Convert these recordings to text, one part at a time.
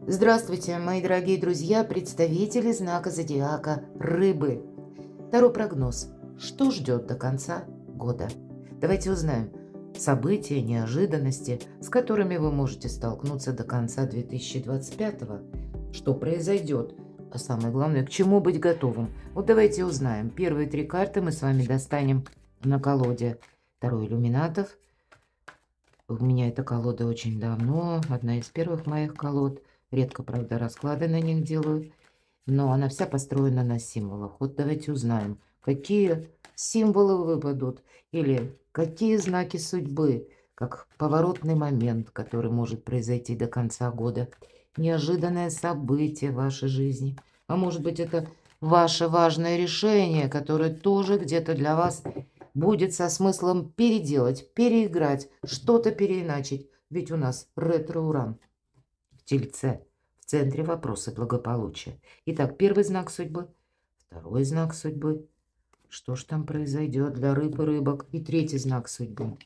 Здравствуйте, мои дорогие друзья, представители знака зодиака Рыбы. Второй прогноз. Что ждет до конца года? Давайте узнаем события, неожиданности, с которыми вы можете столкнуться до конца 2025. Что произойдет? А самое главное, к чему быть готовым? Вот давайте узнаем. Первые три карты мы с вами достанем на колоде Таро иллюминатов. У меня эта колода очень давно, одна из первых моих колод. Редко, правда, расклады на них делаю, но она вся построена на символах. Вот давайте узнаем, какие символы выпадут или какие знаки судьбы, как поворотный момент, который может произойти до конца года, неожиданное событие в вашей жизни. А может быть, это ваше важное решение, которое тоже где-то для вас будет со смыслом переделать, переиграть, что-то переиначить. Ведь у нас ретро-уран в Тельце. В центре вопросы благополучия. Итак, первый знак судьбы, второй знак судьбы. Что ж там произойдет для рыб и рыбок? И третий знак судьбы.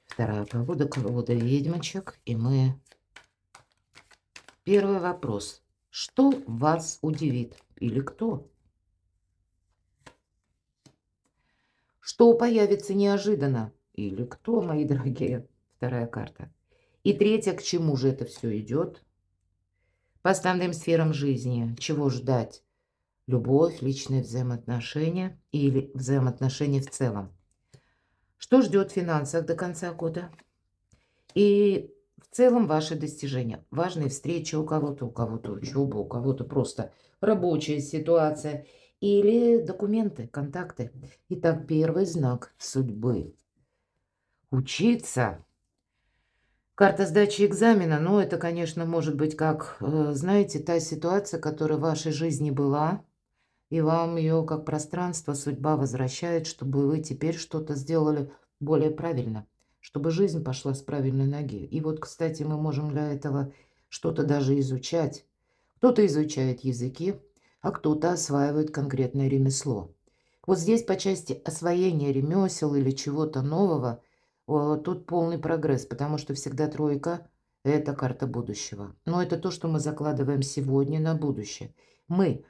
Вторая колода ведьмочек. И мы... Первый вопрос. Что вас удивит? Или кто? Что появится неожиданно? Или кто, мои дорогие? Вторая карта. И третья, к чему же это все идет? По основным сферам жизни. Чего ждать? Любовь, личные взаимоотношения или взаимоотношения в целом. Что ждет в финансах до конца года? И в целом ваши достижения. Важные встречи у кого-то учеба, у кого-то просто рабочая ситуация или документы, контакты. Итак, первый знак судьбы. Учиться. Карта сдачи экзамена, ну, это, конечно, может быть как, знаете, та ситуация, которая в вашей жизни была, и вам ее как пространство судьба возвращает, чтобы вы теперь что-то сделали более правильно, чтобы жизнь пошла с правильной ноги. И вот, кстати, мы можем для этого что-то даже изучать. Кто-то изучает языки, а кто-то осваивает конкретное ремесло. Вот здесь по части освоения ремесел или чего-то нового, тут полный прогресс, потому что всегда тройка– это карта будущего. Но это то, что мы закладываем сегодня на будущее. Мы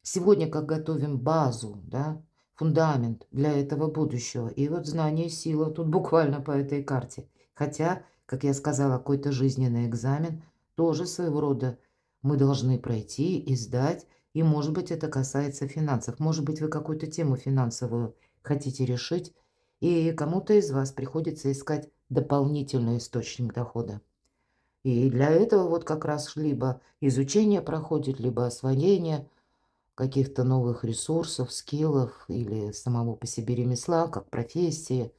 сегодня как готовим базу, да, фундамент для этого будущего. И вот знание, сила тут буквально по этой карте. Хотя, как я сказала, какой-то жизненный экзамен тоже своего рода мы должны пройти и сдать. И, может быть, это касается финансов. Может быть, вы какую-то тему финансовую хотите решить, и кому-то из вас приходится искать дополнительный источник дохода. И для этого вот как раз либо изучение проходит, либо освоение каких-то новых ресурсов, скиллов или самого по себе ремесла, как профессии.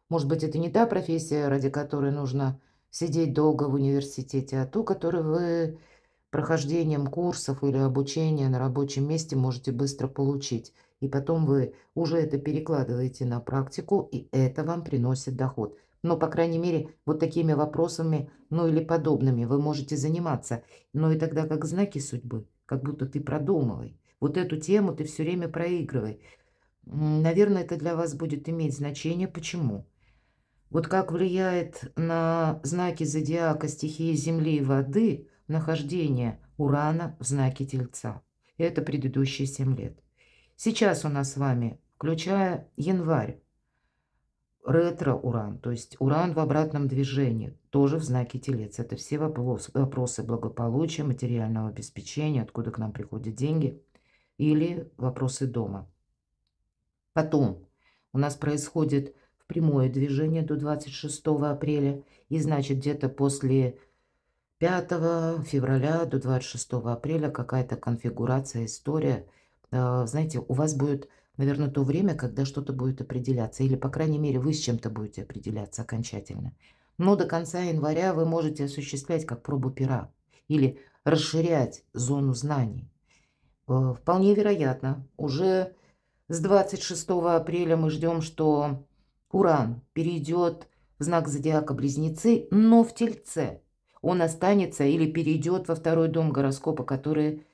Может быть, это не та профессия, ради которой нужно сидеть долго в университете, а ту, которую вы прохождением курсов или обучения на рабочем месте можете быстро получить. И потом вы уже это перекладываете на практику, и это вам приносит доход. Но, по крайней мере, вот такими вопросами, ну или подобными, вы можете заниматься. Но и тогда как знаки судьбы, как будто ты продумывай. Вот эту тему ты все время проигрывай. Наверное, это для вас будет иметь значение. Почему? Вот как влияет на знаки зодиака стихии Земли и воды нахождение Урана в знаке Тельца. Это предыдущие 7 лет. Сейчас у нас с вами, включая январь, ретро-уран, то есть уран в обратном движении, тоже в знаке Телец. Это все вопросы благополучия, материального обеспечения, откуда к нам приходят деньги, или вопросы дома. Потом у нас происходит прямое движение до 26 апреля, и значит где-то после 5 февраля до 26 апреля какая-то конфигурация, история. Знаете, у вас будет, наверное, то время, когда что-то будет определяться, или, по крайней мере, вы с чем-то будете определяться окончательно. Но до конца января вы можете осуществлять как пробу пера или расширять зону знаний. Вполне вероятно, уже с 26 апреля мы ждем, что Уран перейдет в знак зодиака Близнецы, но в Тельце. Он останется или перейдет во второй дом гороскопа, который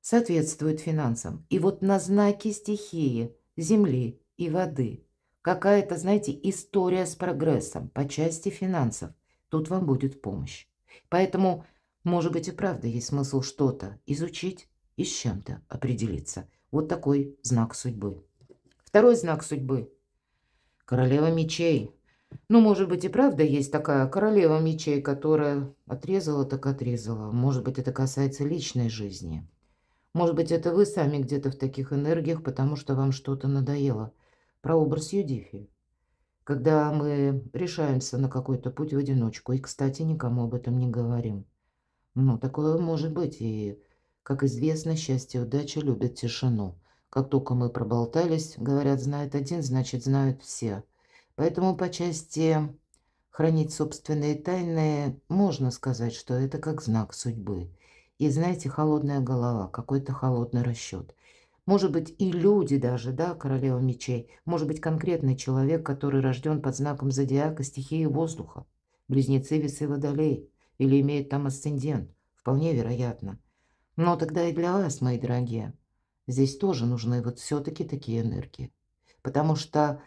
соответствует финансам. И вот на знаке стихии Земли и воды какая-то, знаете, история с прогрессом по части финансов. Тут вам будет в помощь. Поэтому, может быть, и правда есть смысл что-то изучить и с чем-то определиться. Вот такой знак судьбы. Второй знак судьбы – королева мечей. Ну, может быть, и правда есть такая королева мечей, которая отрезала так отрезала. Может быть, это касается личной жизни. Может быть, это вы сами где-то в таких энергиях, потому что вам что-то надоело. Прообраз Юдифи. Когда мы решаемся на какой-то путь в одиночку, и, кстати, никому об этом не говорим. Ну, такое может быть. И, как известно, счастье и удача любят тишину. Как только мы проболтались, говорят, знает один, значит, знают все. Поэтому по части хранить собственные тайны можно сказать, что это как знак судьбы. И знаете, холодная голова, какой-то холодный расчет. Может быть, и люди даже, да, королева мечей. Может быть, конкретный человек, который рожден под знаком зодиака стихии воздуха. Близнецы, весы, водолей. Или имеет там асцендент. Вполне вероятно. Но тогда и для вас, мои дорогие, здесь тоже нужны вот все-таки такие энергии. Потому что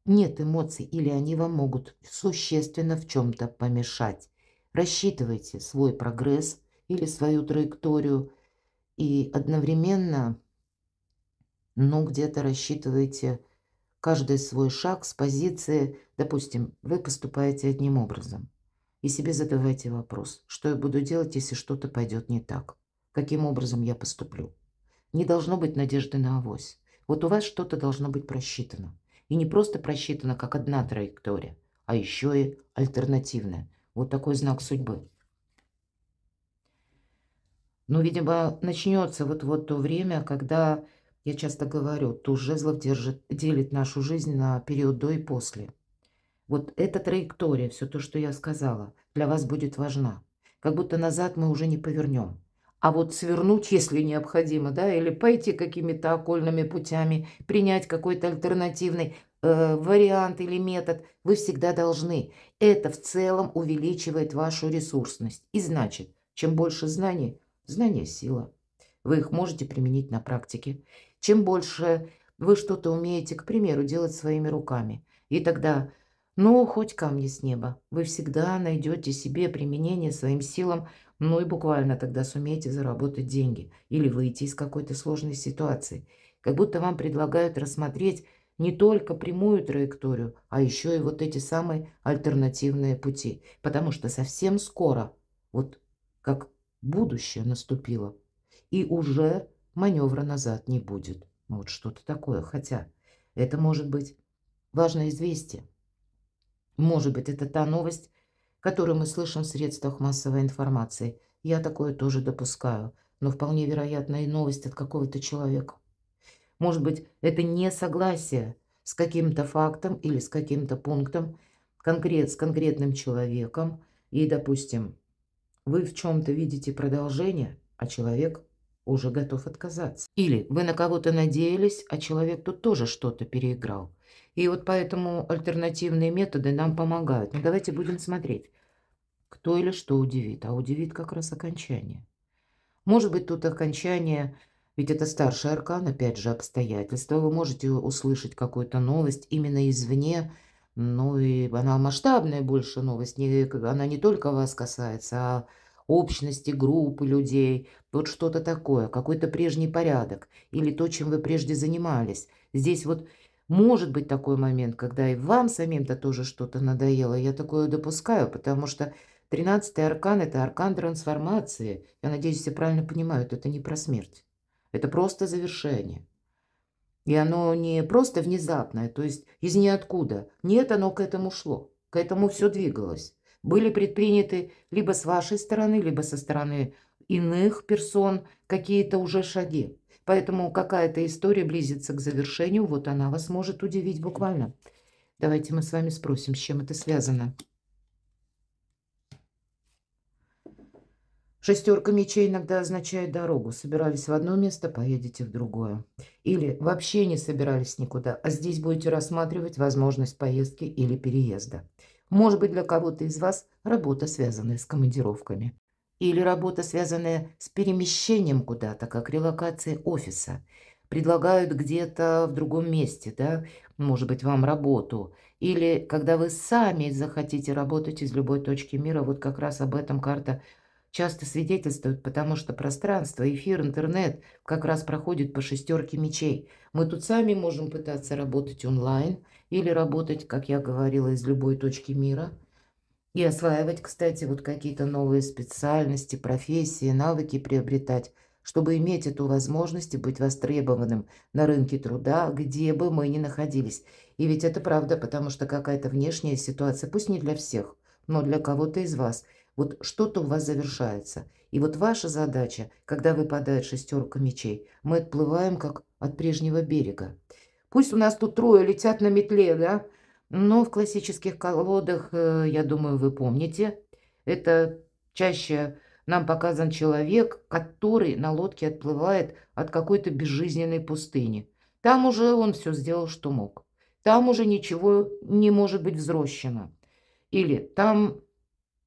нет эмоций, или они вам могут существенно в чем-то помешать. Рассчитывайте свой прогресс или свою траекторию и одновременно, ну, где-то рассчитывайте каждый свой шаг с позиции, допустим, вы поступаете одним образом. И себе задавайте вопрос, что я буду делать, если что-то пойдет не так? Каким образом я поступлю? Не должно быть надежды на авось. Вот у вас что-то должно быть просчитано. И не просто просчитано как одна траектория, а еще и альтернативная. Вот такой знак судьбы. Ну, видимо, начнется вот то время, когда, я часто говорю, туз жезлов делит нашу жизнь на период до и после. Вот эта траектория, все то, что я сказала, для вас будет важна. Как будто назад мы уже не повернем. А вот свернуть, если необходимо, да, или пойти какими-то окольными путями, принять какой-то альтернативный вариант или метод, вы всегда должны. Это в целом увеличивает вашу ресурсность. И значит, чем больше знаний, знания – сила. Вы их можете применить на практике. Чем больше вы что-то умеете, к примеру, делать своими руками, и тогда, ну, хоть камни с неба, вы всегда найдете себе применение своим силам, ну и буквально тогда сумеете заработать деньги или выйти из какой-то сложной ситуации. Как будто вам предлагают рассмотреть не только прямую траекторию, а еще и вот эти самые альтернативные пути. Потому что совсем скоро, вот как будущее наступило, и уже маневра назад не будет. Вот что-то такое. Хотя это может быть важное известие. Может быть, это та новость, которую мы слышим в средствах массовой информации. Я такое тоже допускаю. Но вполне вероятно и новость от какого-то человека. Может быть, это не согласие с каким-то фактом или с каким-то пунктом, с конкретным человеком. И, допустим, вы в чем-то видите продолжение, а человек уже готов отказаться. Или вы на кого-то надеялись, а человек тут тоже что-то переиграл. И вот поэтому альтернативные методы нам помогают. Но давайте будем смотреть, кто или что удивит. А удивит как раз окончание. Может быть, тут окончание, ведь это старший аркан, опять же, обстоятельства. Вы можете услышать какую-то новость именно извне, ну и она масштабная больше новость, она не только вас касается, а общности, группы людей, вот что-то такое, какой-то прежний порядок или то, чем вы прежде занимались. Здесь вот может быть такой момент, когда и вам самим-то тоже что-то надоело. Я такое допускаю, потому что 13-й аркан – это аркан трансформации. Я надеюсь, все правильно понимают, это не про смерть. Это просто завершение. И оно не просто внезапное, то есть из ниоткуда. Нет, оно к этому шло, к этому все двигалось. Были предприняты либо с вашей стороны, либо со стороны иных персон какие-то уже шаги. Поэтому какая-то история близится к завершению, вот она вас может удивить буквально. Давайте мы с вами спросим, с чем это связано. Шестерка мечей иногда означает дорогу. Собирались в одно место, поедете в другое. Или вообще не собирались никуда, а здесь будете рассматривать возможность поездки или переезда. Может быть, для кого-то из вас работа, связанная с командировками. Или работа, связанная с перемещением куда-то, как релокация офиса. предлагают где-то в другом месте, да, может быть, вам работу. Или когда вы сами захотите работать из любой точки мира, вот как раз об этом карта часто свидетельствует, потому что пространство, эфир, интернет как раз проходит по шестерке мечей. Мы тут сами можем пытаться работать онлайн или работать, как я говорила, из любой точки мира. И осваивать, кстати, вот какие-то новые специальности, профессии, навыки приобретать, чтобы иметь эту возможность и быть востребованным на рынке труда, где бы мы ни находились. И ведь это правда, потому что какая-то внешняя ситуация, пусть не для всех, но для кого-то из вас, вот что-то у вас завершается. И вот ваша задача, когда выпадает шестерка мечей, мы отплываем как от прежнего берега. Пусть у нас тут трое летят на метле, да, но в классических колодах, я думаю, вы помните, это чаще нам показан человек, который на лодке отплывает от какой-то безжизненной пустыни. Там уже он все сделал, что мог. Там уже ничего не может быть взрощено. Или там,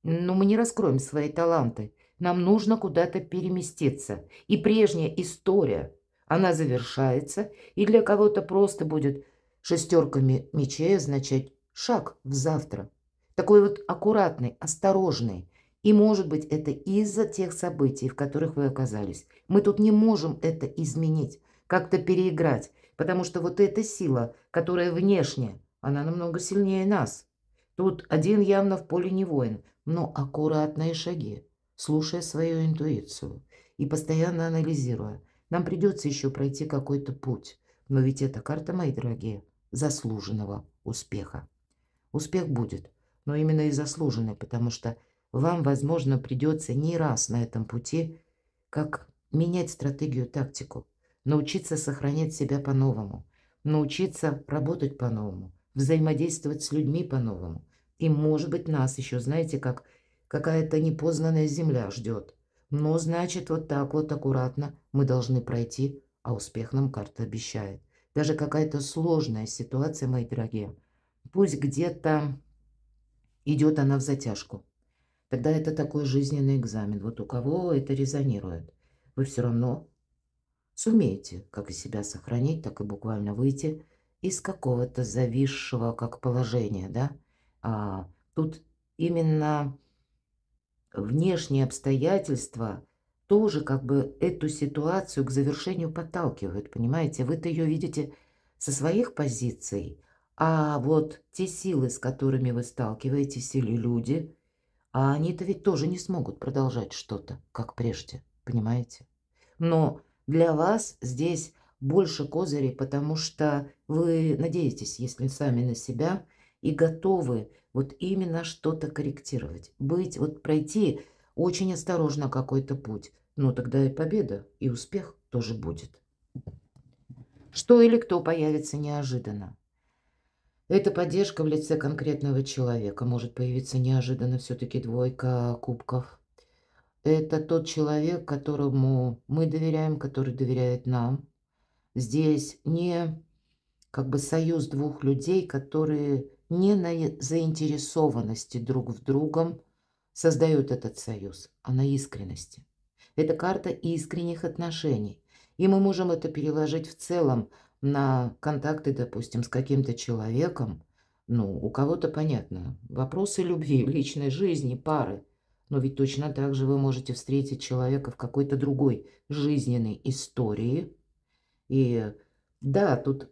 ну, мы не раскроем свои таланты. Нам нужно куда-то переместиться. И прежняя история, она завершается, и для кого-то просто будет шестерка мечей означать шаг в завтра. Такой вот аккуратный, осторожный. И, может быть, это из-за тех событий, в которых вы оказались. Мы тут не можем это изменить, как-то переиграть, потому что вот эта сила, которая внешняя, она намного сильнее нас. Тут один явно в поле не воин, но аккуратные шаги, слушая свою интуицию и постоянно анализируя. Нам придется еще пройти какой-то путь, но ведь эта карта, мои дорогие, заслуженного успеха. Успех будет, но именно и заслуженный, потому что вам, возможно, придется не раз на этом пути, как менять стратегию, тактику, научиться сохранять себя по-новому, научиться работать по-новому, взаимодействовать с людьми по-новому. И, может быть, нас еще, знаете, как какая-то непознанная земля ждет. Но, значит, вот так вот аккуратно мы должны пройти, а успех нам карта обещает. Даже какая-то сложная ситуация, мои дорогие, пусть где-то идет она в затяжку. Тогда это такой жизненный экзамен. Вот у кого это резонирует, вы все равно сумеете как и себя сохранить, так и буквально выйти из какого-то зависшего как положения, да. Тут именно внешние обстоятельства тоже как бы эту ситуацию к завершению подталкивают, понимаете? Вы-то ее видите со своих позиций, а вот те силы, с которыми вы сталкиваетесь, или люди, а они-то ведь тоже не смогут продолжать что-то, как прежде, понимаете? Но для вас здесь больше козырей, потому что вы надеетесь, если сами на себя, и готовы вот именно что-то корректировать. Быть, вот пройти очень осторожно какой-то путь. Ну, тогда и победа, и успех тоже будет. Что или кто появится неожиданно? Это поддержка в лице конкретного человека. Может появиться неожиданно все-таки двойка кубков. Это тот человек, которому мы доверяем, который доверяет нам. Здесь не как бы союз двух людей, которые не на заинтересованности друг в другом создают этот союз, а на искренности. Это карта искренних отношений. И мы можем это переложить в целом на контакты, допустим, с каким-то человеком. Ну, у кого-то, понятно, вопросы любви, личной жизни, пары. Но ведь точно так же вы можете встретить человека в какой-то другой жизненной истории. И да, тут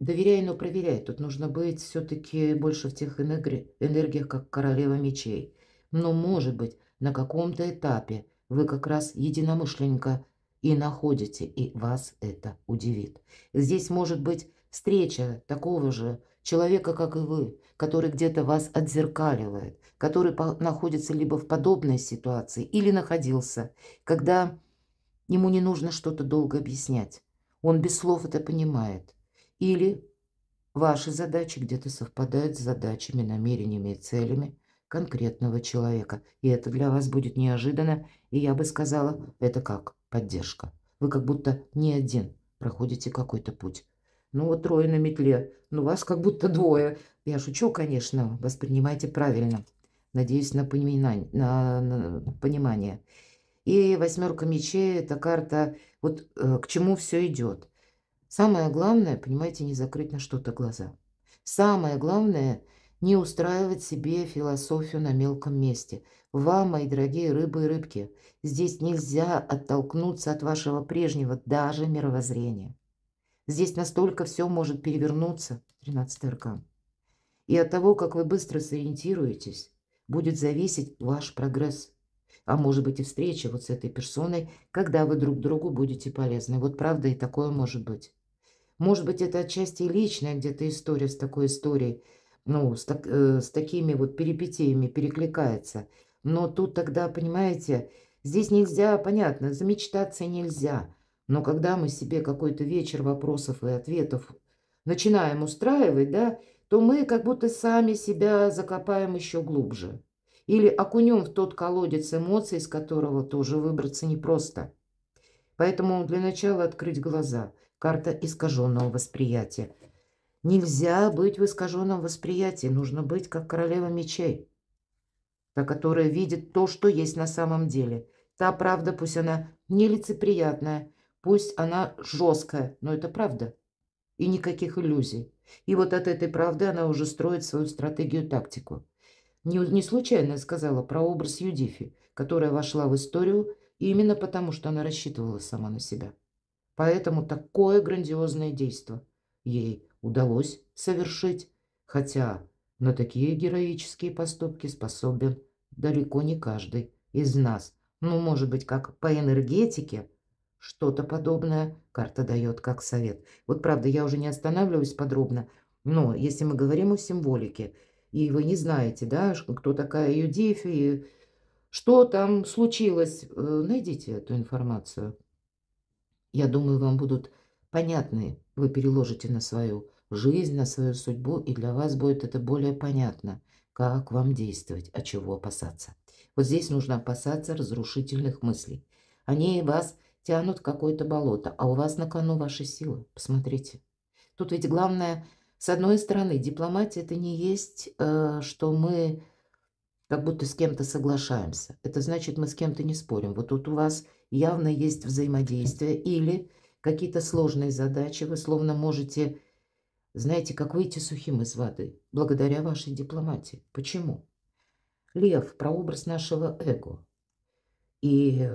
доверяй, но проверяй. Тут нужно быть все-таки больше в тех энергиях, как королева мечей. Но, может быть, на каком-то этапе вы как раз единомышленника и находите, и вас это удивит. Здесь может быть встреча такого же человека, как и вы, который где-то вас отзеркаливает, который находится либо в подобной ситуации, или находился, когда ему не нужно что-то долго объяснять. Он без слов это понимает. Или ваши задачи где-то совпадают с задачами, намерениями и целями конкретного человека. И это для вас будет неожиданно. И я бы сказала, это как поддержка. Вы как будто не один проходите какой-то путь. Ну вот трое на метле, ну вас как будто двое. Я шучу, конечно, воспринимайте правильно. Надеюсь на понимание. И восьмерка мечей – это карта Вот к чему все идет. Самое главное, понимаете, не закрыть на что-то глаза. Самое главное, не устраивать себе философию на мелком месте. Вам, мои дорогие рыбы и рыбки, здесь нельзя оттолкнуться от вашего прежнего, даже мировоззрения. Здесь настолько все может перевернуться, 13-й аркан. И от того, как вы быстро сориентируетесь, будет зависеть ваш прогресс. А может быть и встреча вот с этой персоной, когда вы друг другу будете полезны. Вот правда и такое может быть. Может быть, это отчасти и личная где-то история с такой историей, ну, с такими вот перипетиями перекликается. Но тут тогда, понимаете, здесь нельзя, понятно, замечтаться нельзя. Но когда мы себе какой-то вечер вопросов и ответов начинаем устраивать, да, то мы как будто сами себя закопаем еще глубже. Или окунем в тот колодец эмоций, из которого тоже выбраться непросто. Поэтому для начала открыть глаза. Карта искаженного восприятия. Нельзя быть в искаженном восприятии. Нужно быть как королева мечей. Та, которая видит то, что есть на самом деле. Та правда, пусть она нелицеприятная, пусть она жесткая, но это правда. И никаких иллюзий. И вот от этой правды она уже строит свою стратегию, тактику. Не случайно я сказала про образ Юдифи, которая вошла в историю именно потому, что она рассчитывала сама на себя. Поэтому такое грандиозное действо ей удалось совершить, хотя на такие героические поступки способен далеко не каждый из нас. Ну, может быть, как по энергетике, что-то подобное карта дает как совет. Вот правда, я уже не останавливаюсь подробно, но если мы говорим о символике, и вы не знаете, да, кто такая Юдифи, и что там случилось, найдите эту информацию. Я думаю, вам будут понятны. Вы переложите на свою жизнь, на свою судьбу, и для вас будет это более понятно, как вам действовать, от чего опасаться. Вот здесь нужно опасаться разрушительных мыслей. Они вас тянут в какое-то болото, а у вас на кону ваши силы. Посмотрите. Тут ведь главное, с одной стороны, дипломатия – это не есть, что мы как будто с кем-то соглашаемся. Это значит, мы с кем-то не спорим. Вот тут у вас явно есть взаимодействие или какие-то сложные задачи. Вы словно можете, знаете, как выйти сухим из воды, благодаря вашей дипломатии. Почему? Лев – прообраз нашего эго. И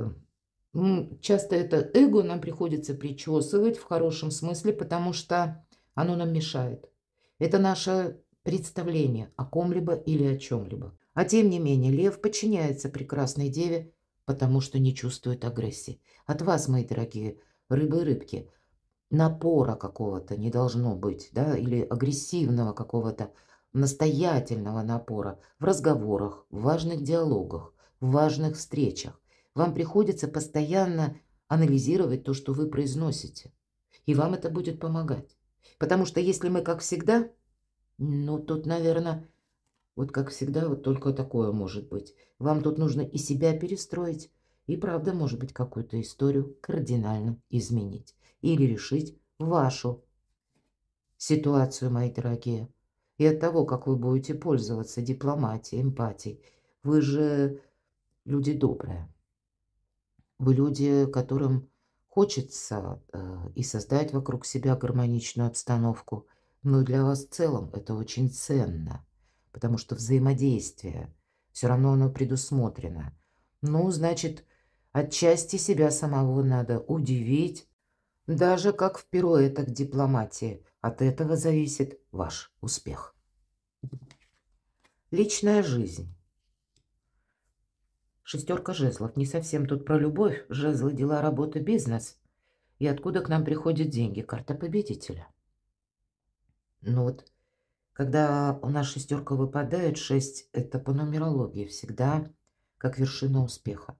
часто это эго нам приходится причесывать в хорошем смысле, потому что оно нам мешает. Это наше представление о ком-либо или о чем-либо. А тем не менее, лев подчиняется прекрасной деве, потому что не чувствует агрессии. От вас, мои дорогие рыбы и рыбки, напора какого-то не должно быть, да, или агрессивного какого-то настоятельного напора в разговорах, в важных диалогах, в важных встречах. Вам приходится постоянно анализировать то, что вы произносите. И вам это будет помогать. Потому что если мы как всегда, ну, тут, наверное, вот как всегда, вот только такое может быть. Вам тут нужно и себя перестроить, и правда, может быть, какую-то историю кардинально изменить. Или решить вашу ситуацию, мои дорогие. И от того, как вы будете пользоваться дипломатией, эмпатией. Вы же люди добрые. Вы люди, которым хочется и создать вокруг себя гармоничную обстановку. Но для вас в целом это очень ценно, потому что взаимодействие, все равно оно предусмотрено. Ну, значит, отчасти себя самого надо удивить, даже как в пируэтах дипломатии. От этого зависит ваш успех. Личная жизнь. Шестерка жезлов. Не совсем тут про любовь. Жезлы, дела, работа, бизнес. И откуда к нам приходят деньги? Карта победителя. Ну вот, когда у нас шестерка выпадает, 6 – это по нумерологии всегда как вершина успеха.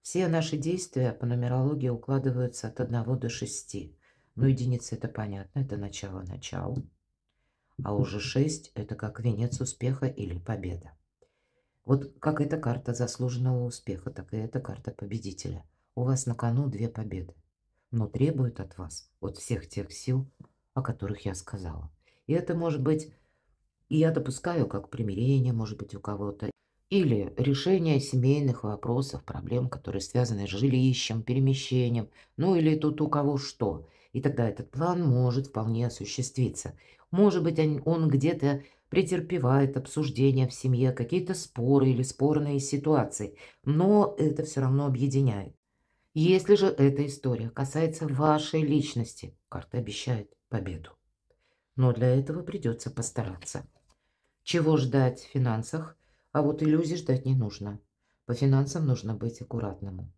Все наши действия по нумерологии укладываются от 1 до 6. Ну, единица – это понятно, это начало. А уже 6 – это как венец успеха или победа. Вот как эта карта заслуженного успеха, так и эта карта победителя. У вас на кону 2 победы, но требует от вас вот всех тех сил, о которых я сказала. И это может быть, и я допускаю, как примирение, может быть, у кого-то. или решение семейных вопросов, проблем, которые связаны с жилищем, перемещением, ну или тут у кого что. И тогда этот план может вполне осуществиться. Может быть, он где-то претерпевает обсуждения в семье, какие-то споры или спорные ситуации, но это все равно объединяет. Если же эта история касается вашей личности, карта обещает победу. Но для этого придется постараться. Чего ждать в финансах? А вот иллюзий ждать не нужно. По финансам нужно быть аккуратному.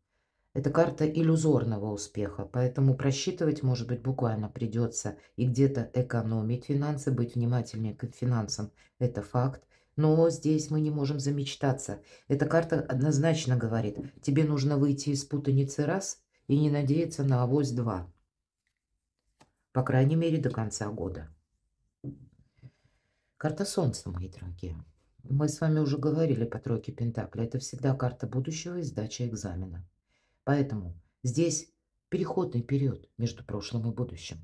Это карта иллюзорного успеха, поэтому просчитывать, может быть, буквально придется и где-то экономить финансы, быть внимательнее к финансам. Это факт. Но здесь мы не можем замечтаться. Эта карта однозначно говорит, тебе нужно выйти из путаницы раз и не надеяться на авось два. По крайней мере, до конца года. Карта Солнца, мои дорогие. Мы с вами уже говорили по тройке Пентаклей. Это всегда карта будущего и сдача экзамена. Поэтому здесь переходный период между прошлым и будущим.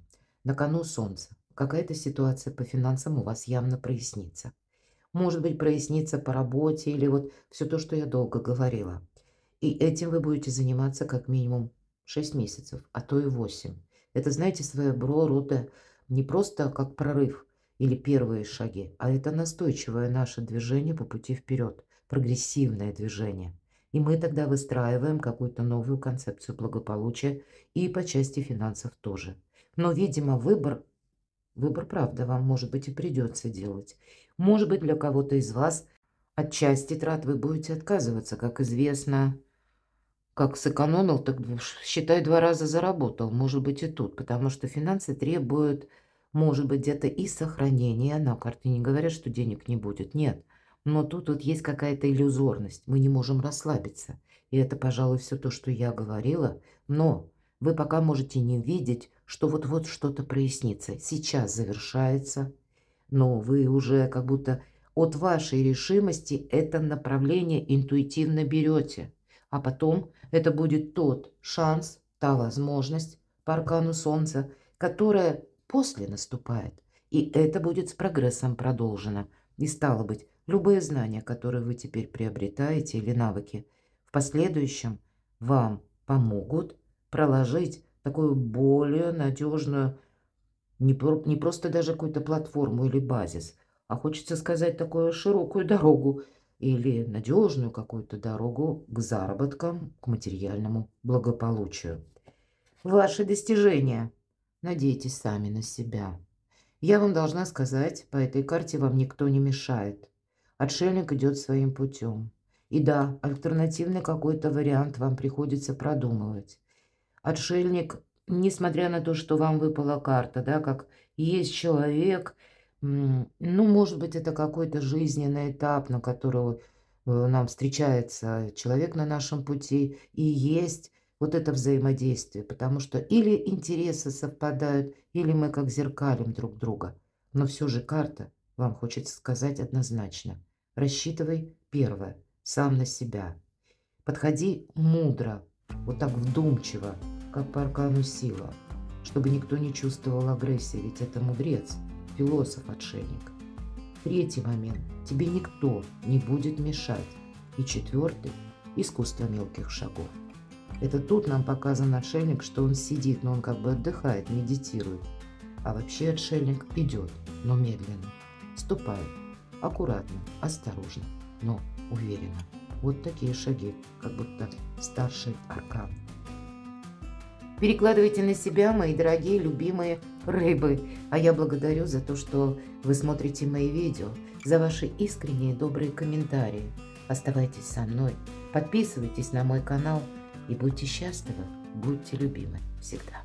На кону Солнца. Какая-то ситуация по финансам у вас явно прояснится. Может быть, прояснится по работе или вот все то, что я долго говорила. И этим вы будете заниматься как минимум 6 месяцев, а то и 8. Это, знаете, своего рода не просто как прорыв или первые шаги, а это настойчивое наше движение по пути вперед, прогрессивное движение. И мы тогда выстраиваем какую-то новую концепцию благополучия и по части финансов тоже. Но, видимо, выбор, правда, вам, может быть, и придется делать. Может быть, для кого-то из вас от части трат вы будете отказываться. Как известно, как сэкономил, так считай 2 раза заработал. Может быть, и тут, потому что финансы требуют, может быть, где-то и сохранения. На карте не говорят, что денег не будет. Нет. Но тут вот есть какая-то иллюзорность. Мы не можем расслабиться. И это, пожалуй, все то, что я говорила. Но вы пока можете не видеть, что вот-вот что-то прояснится. Сейчас завершается. Но вы уже как будто от вашей решимости это направление интуитивно берете. А потом это будет тот шанс, та возможность по аркану Солнца, которая после наступает. И это будет с прогрессом продолжено. И стало быть, любые знания, которые вы теперь приобретаете или навыки, в последующем вам помогут проложить такую более надежную, не просто даже какую-то платформу или базис, а хочется сказать такую широкую дорогу или надежную какую-то дорогу к заработкам, к материальному благополучию. Ваши достижения. Надейтесь сами на себя. Я вам должна сказать, по этой карте вам никто не мешает. Отшельник идет своим путем. И да, альтернативный какой-то вариант вам приходится продумывать. Отшельник, несмотря на то, что вам выпала карта, да, как есть человек, ну, может быть, это какой-то жизненный этап, на которого нам встречается человек на нашем пути, и есть вот это взаимодействие, потому что или интересы совпадают, или мы как зеркалим друг друга. Но все же карта вам хочет сказать однозначно. Рассчитывай первое, сам на себя. Подходи мудро, вот так вдумчиво, как по аркану сила, чтобы никто не чувствовал агрессии, ведь это мудрец, философ-отшельник. Третий момент. Тебе никто не будет мешать. И четвертый. Искусство мелких шагов. Это тут нам показан отшельник, что он сидит, но он как бы отдыхает, медитирует. А вообще отшельник идет, но медленно. Ступает. Аккуратно, осторожно, но уверенно. Вот такие шаги, как будто старший аркан. Перекладывайте на себя, мои дорогие, любимые рыбы. А я благодарю за то, что вы смотрите мои видео, за ваши искренние добрые комментарии. Оставайтесь со мной, подписывайтесь на мой канал и будьте счастливы, будьте любимы всегда.